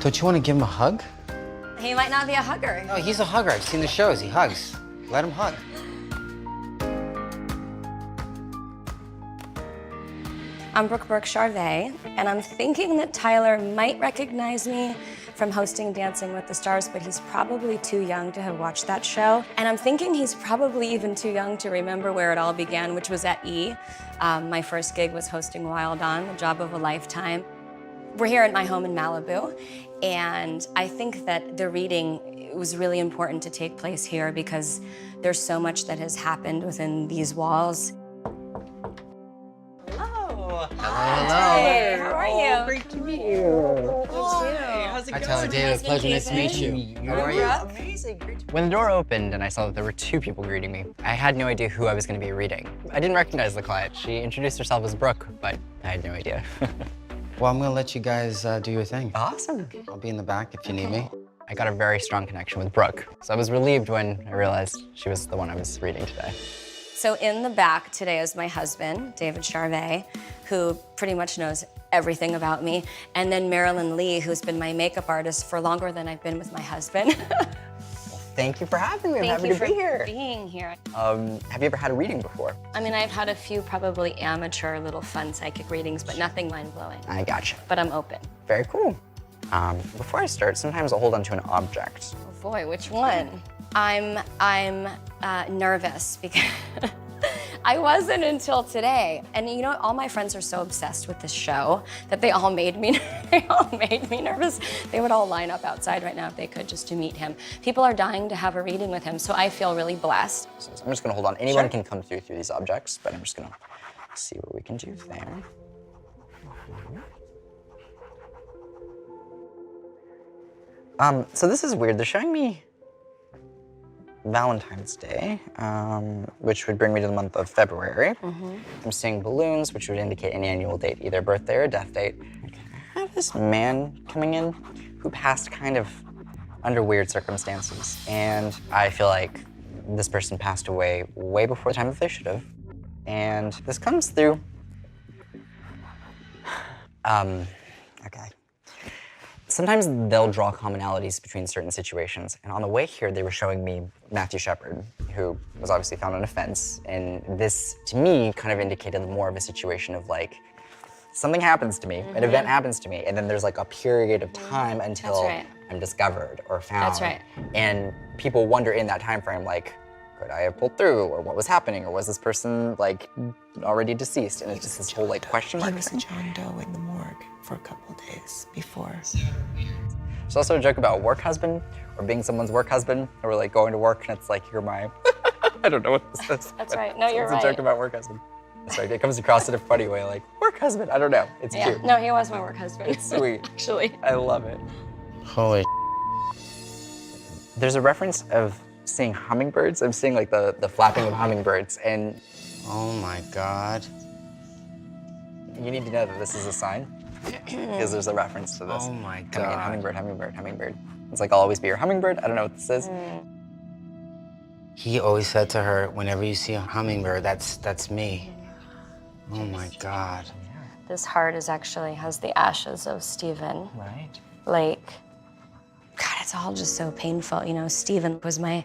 Don't you want to give him a hug? He might not be a hugger. No, he's a hugger. I've seen the shows. He hugs. Let him hug. I'm Brooke Burke, and I'm thinking that Tyler might recognize me from hosting Dancing with the Stars, but he's probably too young to have watched that show. And I'm thinking he's probably even too young to remember where it all began, which was at E! My first gig was hosting Wild On, the job of a lifetime. We're here at my home in Malibu, and I think that the reading was really important to take place here because there's so much that has happened within these walls. Hello. Hey, how are you? Great to meet you. Hi, how's it Hi, going? Tyler. David, pleasure. Nice to meet you. How are you? Amazing. Great to When the door opened and I saw that there were two people greeting me, I had no idea who I was going to be reading. I didn't recognize the client. She introduced herself as Brooke, but I had no idea. Well, I'm going to let you guys do your thing. Awesome. I'll be in the back if you need me. I got a very strong connection with Brooke, so I was relieved when I realized she was the one I was reading today. So in the back today is my husband, David Charvet, who pretty much knows everything about me, and then Marilyn Lee, who's been my makeup artist for longer than I've been with my husband. Thank you for having me. I'm Thank happy you to for be here. being here. Have you ever had a reading before? I mean, I've had a few probably amateur little fun psychic readings, but nothing mind-blowing. I gotcha. But I'm open. Very cool. Before I start, sometimes I'll hold on to an object. Oh boy, which one? I'm nervous because I wasn't until today. And you know, all my friends are so obsessed with this show that they all made me nervous. They would all line up outside right now if they could just to meet him. People are dying to have a reading with him, so I feel really blessed. So I'm just gonna hold on. Anyone Sure. can come through these objects, but I'm just gonna see what we can do there. So this is weird. They're showing me Valentine's Day, which would bring me to the month of February. I'm seeing balloons, which would indicate an annual date, either birthday or death date. I have this man coming in who passed kind of under weird circumstances, and I feel like this person passed away way before the time that they should have. And this comes through. Okay. Sometimes they'll draw commonalities between certain situations, and on the way here, they were showing me Matthew Shepard, who was obviously found on a fence, and this, to me, kind of indicated more of a situation of like, something happens to me, an event happens to me, and then there's like a period of time until right. I'm discovered or found. That's right. And people wonder in that time frame, like, could I have pulled through, or what was happening, or was this person like already deceased? And it's just this whole like question mark. He was a John Doe in the morgue for a couple of days before. There's also a joke about work husband, or being someone's work husband, or like going to work and it's like, you're my, I don't know what this is. That's right. No, you're It's right. a joke about work husband. Sorry, it comes across in a funny way, like, work husband, I don't know. It's Yeah. cute. No, he was my work husband. It's sweet. Actually. I love it. Holy There's a reference of seeing hummingbirds. I'm seeing like the flapping of hummingbirds, and Oh my God. you need to know that this is a sign, because there's a reference to this. Oh my Coming in, God. hummingbird, hummingbird, hummingbird. It's like, I'll always be your hummingbird. I don't know what this is. He always said to her, whenever you see a hummingbird, that's me. Oh my God. This heart has the ashes of Stephen Right. Lake. God, it's all just so painful. You know, Stephen was my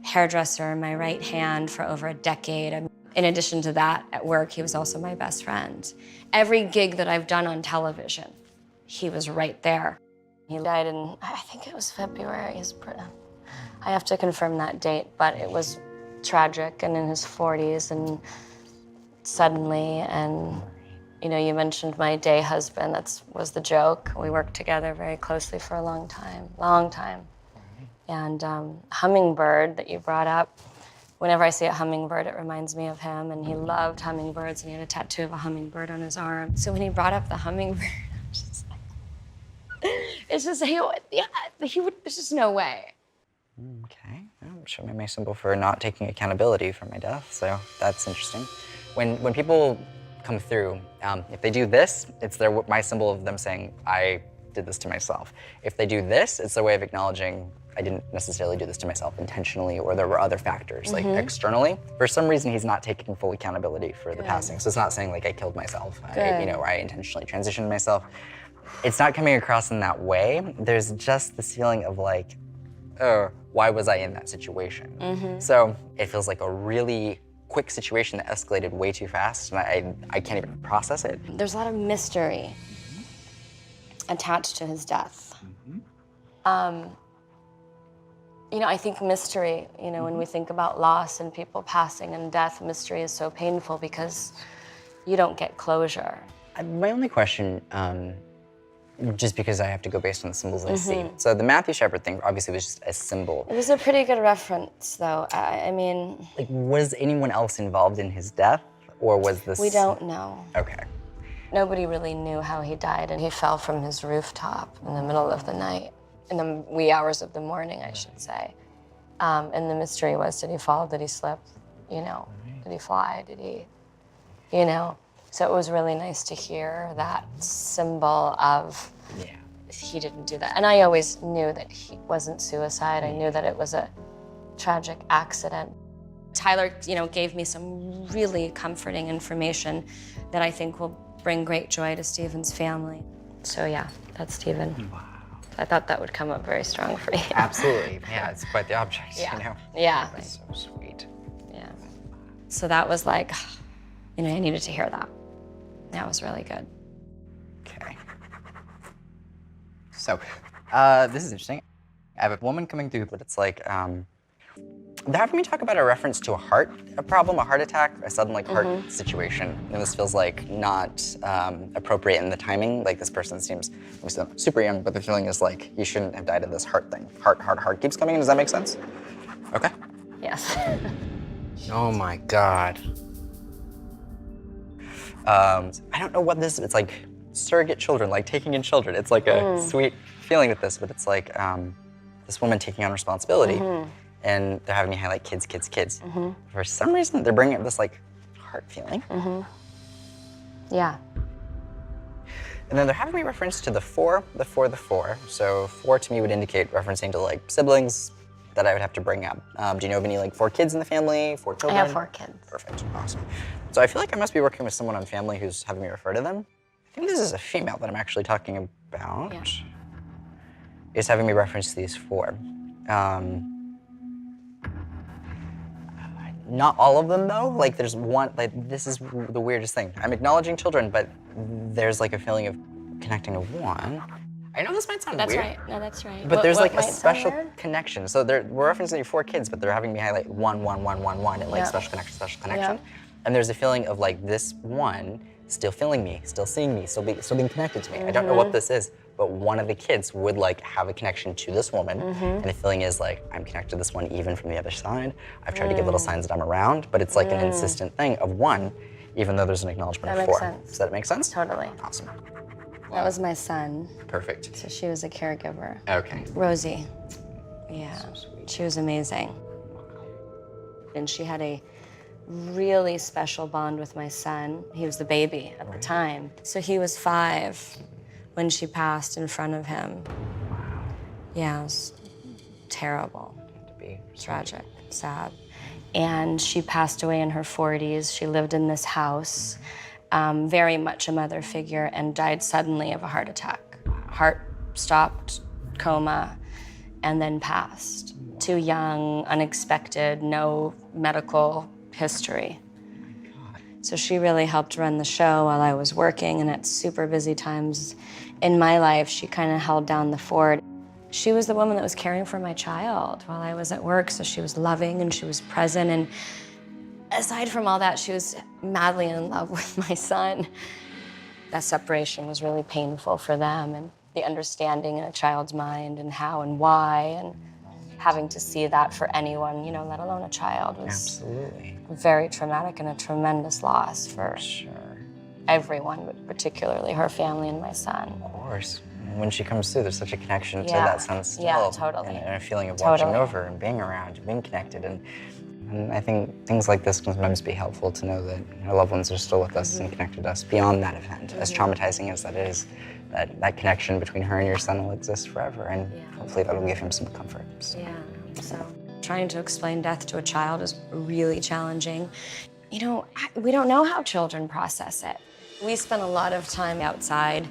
hairdresser, my right hand for over a decade. And in addition to that, at work, he was also my best friend. Every gig that I've done on television, he was right there. He died in, I think it was February. I have to confirm that date, but it was tragic and in his 40s and suddenly. And you know, you mentioned my day husband. That was the joke. We worked together very closely for a long time. And hummingbird that you brought up, whenever I see a hummingbird, it reminds me of him. And he loved hummingbirds, and he had a tattoo of a hummingbird on his arm. So when he brought up the hummingbird, I was just like, it's just, there's just no way. Okay. I'm showing my symbol for not taking accountability for my death, so that's interesting. When people come through, if they do this, it's my symbol of them saying, I did this to myself. If they do this, it's their way of acknowledging I didn't necessarily do this to myself intentionally, or there were other factors, like externally. For some reason, he's not taking full accountability for the passing. So it's not saying like I killed myself, or I intentionally transitioned myself. it's not coming across in that way. There's just this feeling of like, oh, why was I in that situation? So it feels like a really quick situation that escalated way too fast, and I can't even process it. There's a lot of mystery attached to his death. You know, I think mystery, you know, when we think about loss and people passing and death, mystery is so painful because you don't get closure. My only question, just because I have to go based on the symbols I see. So the Matthew Shepard thing obviously was just a symbol. It was a pretty good reference, though. I mean... Like, was anyone else involved in his death, or was this... We don't know. Okay. Nobody really knew how he died, and he fell from his rooftop in the middle of the night, in the wee hours of the morning, I should say. And the mystery was, did he fall? Did he slip? You know, did he fly? Did he, you know? So it was really nice to hear that symbol of he didn't do that. And I always knew that he wasn't suicide. I knew that it was a tragic accident. Tyler, you know, gave me some really comforting information that I think will bring great joy to Stephen's family. So yeah, that's Stephen. Wow. I thought that would come up very strong for you. Absolutely. Yeah, it's quite the object, you know? Yeah. That's so sweet. Yeah. So that was like, you know, I needed to hear that. That was really good. Okay. So, this is interesting. I have a woman coming through, but it's like, they're having me talk about a reference to a problem, a heart attack, a sudden like heart situation. And this feels like not appropriate in the timing. Like this person seems super young, but the feeling is like you shouldn't have died of this heart thing. Heart keeps coming in. Does that make sense? Okay. Yes. Oh my God. I don't know what this is. It's like surrogate children, like taking in children. It's like a sweet feeling with this, but it's like this woman taking on responsibility. And they're having me highlight kids. For some reason, they're bringing up this like heart feeling. Yeah. And then they're having me reference to the four. So 4 to me would indicate referencing to like siblings that I would have to bring up. Do you know of any like 4 kids in the family, 4 children? I have 4 kids. Perfect, awesome. So I feel like I must be working with someone on family who's having me refer to them. I think this is a female that I'm actually talking about. Yeah. Is having me reference these 4. Not all of them though. Like there's one, like this is the weirdest thing. I'm acknowledging children, but there's like a feeling of connecting to one. I know this might sound That's weird. right. No, that's right. But there's what like a might sound special weird? connection. So we're referencing 4 kids, but they're having me highlight 1, 1, 1, 1, 1, and like Yeah. special connection. Yeah. And there's a feeling of like this one still feeling me, still seeing me, still being connected to me. I don't know what this is, but one of the kids would like have a connection to this woman. And the feeling is like, I'm connected to this one even from the other side. I've tried to give little signs that I'm around, but it's like an insistent thing of 1, even though there's an acknowledgement That of makes 4. sense. Does that make sense? Totally. Awesome. That was my son. Perfect. So she was a caregiver. Okay. Rosie. Yeah. So sweet. She was amazing. And she had a really special bond with my son. He was the baby at the time. So he was 5 when she passed in front of him. Wow. Yeah, it was terrible, To be tragic, sad. And she passed away in her 40s. She lived in this house, very much a mother figure, and died suddenly of a heart attack. Heart stopped, coma, and then passed. Too young, unexpected, no medical history. So she really helped run the show while I was working, and at super busy times in my life, she kind of held down the fort. She was the woman that was caring for my child while I was at work, so she was loving and she was present, and aside from all that, she was madly in love with my son. That separation was really painful for them, and the understanding in a child's mind and how and why, and having to see that for anyone, you know, let alone a child, was Absolutely. very traumatic and a tremendous loss for Sure. everyone, but particularly her family and my son. Of course. And when she comes through, there's such a connection to Yeah. that son still. Yeah, totally. And a feeling of watching Totally. over and being around and being connected. And I think things like this can sometimes be helpful to know that our loved ones are still with us and connected to us beyond that event. As traumatizing as that is, that connection between her and your son will exist forever. And hopefully that'll give him some comfort. So. Yeah, so trying to explain death to a child is really challenging. You know, we don't know how children process it. We spent a lot of time outside.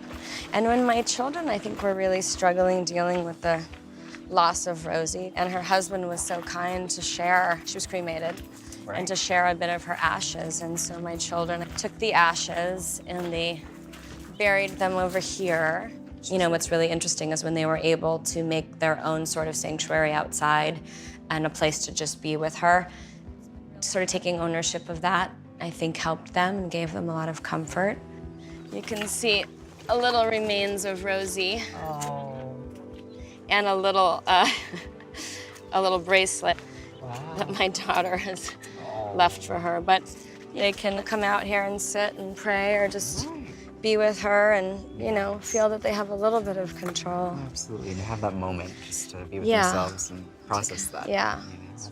And when my children, I think, were really struggling dealing with the loss of Rosie, and her husband was so kind to share, she was cremated, Right. and to share a bit of her ashes. And so my children took the ashes and they buried them over here. You know, what's really interesting is when they were able to make their own sort of sanctuary outside and a place to just be with her, sort of taking ownership of that, I think helped them and gave them a lot of comfort. You can see a little remains of Rosie. Oh. And a little bracelet Wow. that my daughter has left for her. But they can come out here and sit and pray or just be with her and, you know, feel that they have a little bit of control. Absolutely, and to have that moment just to be with Yeah. themselves and process that. Yeah.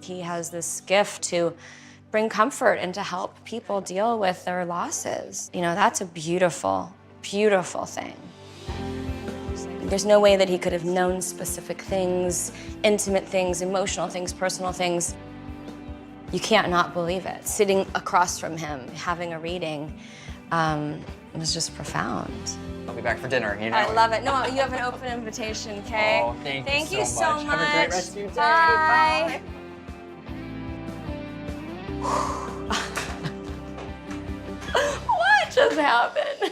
He has this gift to bring comfort and to help people deal with their losses. You know, that's a beautiful, beautiful thing. There's no way that he could have known specific things, intimate things, emotional things, personal things. You can't not believe it. Sitting across from him, having a reading, it was just profound. I'll be back for dinner, you know? I love it. No, you have an open invitation, Kay. Oh, thank you so much. much. Have a great rest of your day. Bye. What just happened?